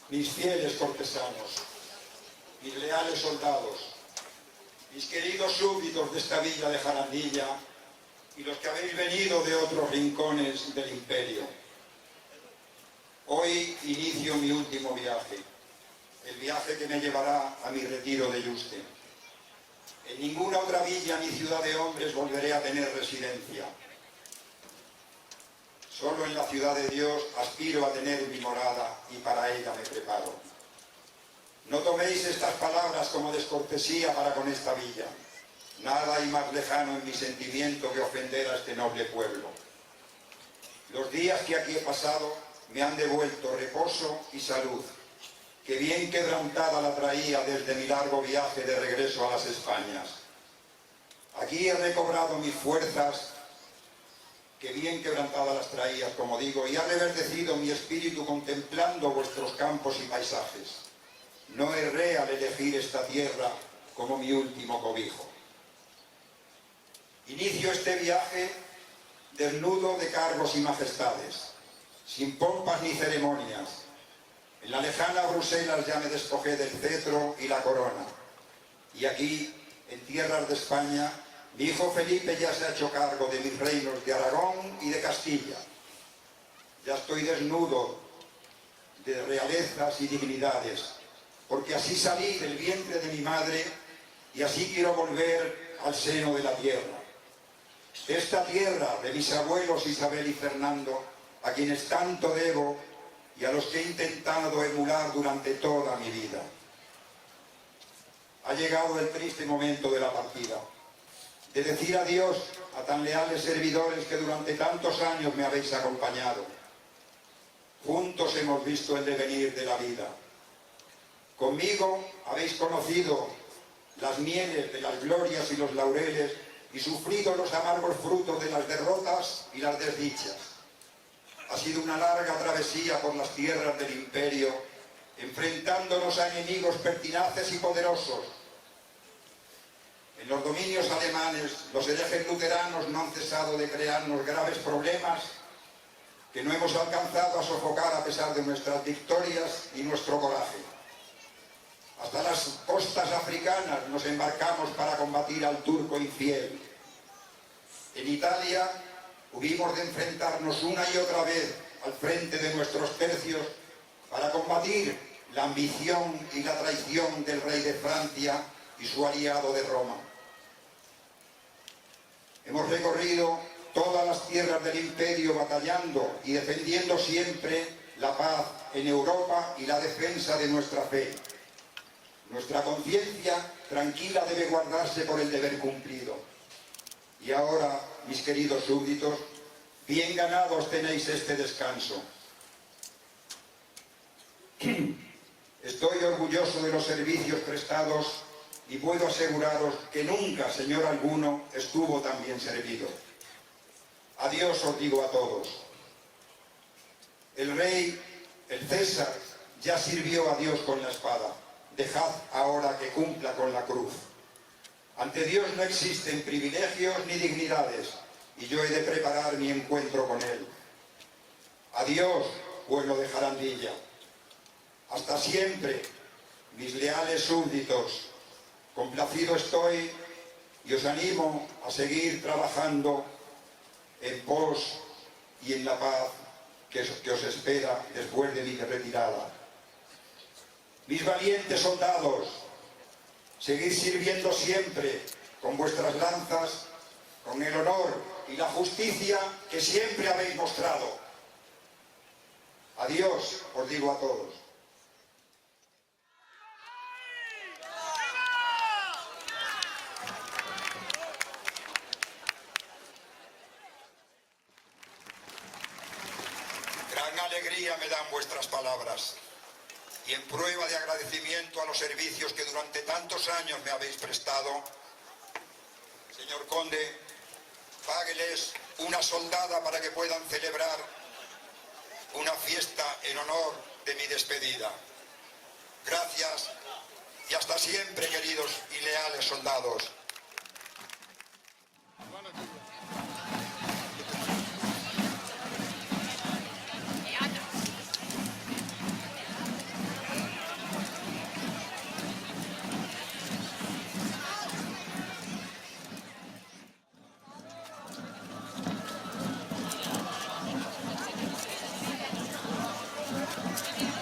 mis fieles cortesanos, mis leales soldados, mis queridos súbditos de esta villa de Jarandilla y los que habéis venido de otros rincones del imperio. Hoy inicio mi último viaje, el viaje que me llevará a mi retiro de Yuste. En ninguna otra villa ni ciudad de hombres volveré a tener residencia. Solo en la ciudad de Dios aspiro a tener mi morada y para ella me preparo. No toméis estas palabras como descortesía para con esta villa. Nada hay más lejano en mi sentimiento que ofender a este noble pueblo. Los días que aquí he pasado me han devuelto reposo y salud, que bien quebrantada la traía desde mi largo viaje de regreso a las Españas. Aquí he recobrado mis fuerzas, que bien quebrantadas las traías, como digo, y ha reverdecido mi espíritu contemplando vuestros campos y paisajes. No erré al elegir esta tierra como mi último cobijo. Inicio este viaje desnudo de cargos y majestades, sin pompas ni ceremonias. En la lejana Bruselas ya me despojé del cetro y la corona. Y aquí, en tierras de España, mi hijo Felipe ya se ha hecho cargo de mis reinos de Aragón y de Castilla. Ya estoy desnudo de realezas y dignidades, porque así salí del vientre de mi madre y así quiero volver al seno de la tierra. Esta tierra de mis abuelos Isabel y Fernando, a quienes tanto debo y a los que he intentado emular durante toda mi vida. Ha llegado el triste momento de la partida, de decir adiós a tan leales servidores que durante tantos años me habéis acompañado. Juntos hemos visto el devenir de la vida. Conmigo habéis conocido las mieles de las glorias y los laureles y sufrido los amargos frutos de las derrotas y las desdichas. Ha sido una larga travesía por las tierras del imperio, enfrentándonos a enemigos pertinaces y poderosos. En los dominios alemanes, los herejes luteranos no han cesado de crearnos graves problemas que no hemos alcanzado a sofocar a pesar de nuestras victorias y nuestro coraje. Hasta las costas africanas nos embarcamos para combatir al turco infiel. En Italia hubimos de enfrentarnos una y otra vez al frente de nuestros tercios para combatir la ambición y la traición del rey de Francia y su aliado de Roma. Hemos recorrido todas las tierras del imperio batallando y defendiendo siempre la paz en Europa y la defensa de nuestra fe. Nuestra conciencia tranquila debe guardarse por el deber cumplido. Y ahora, mis queridos súbditos, bien ganados tenéis este descanso. Estoy orgulloso de los servicios prestados y puedo aseguraros que nunca, señor alguno, estuvo tan bien servido. Adiós os digo a todos. El rey, el César, ya sirvió a Dios con la espada. Dejad ahora que cumpla con la cruz. Ante Dios no existen privilegios ni dignidades, y yo he de preparar mi encuentro con Él. Adiós, pueblo de Jarandilla. Hasta siempre, mis leales súbditos. Complacido estoy y os animo a seguir trabajando en pos y en la paz que os espera después de mi retirada. Mis valientes soldados, seguid sirviendo siempre con vuestras lanzas, con el honor y la justicia que siempre habéis mostrado. Adiós, os digo a todos. Gran alegría me dan vuestras palabras. Y en prueba de agradecimiento a los servicios que durante tantos años me habéis prestado, señor conde, págueles una soldada para que puedan celebrar una fiesta en honor de mi despedida. Gracias y hasta siempre, queridos y leales soldados. Gracias.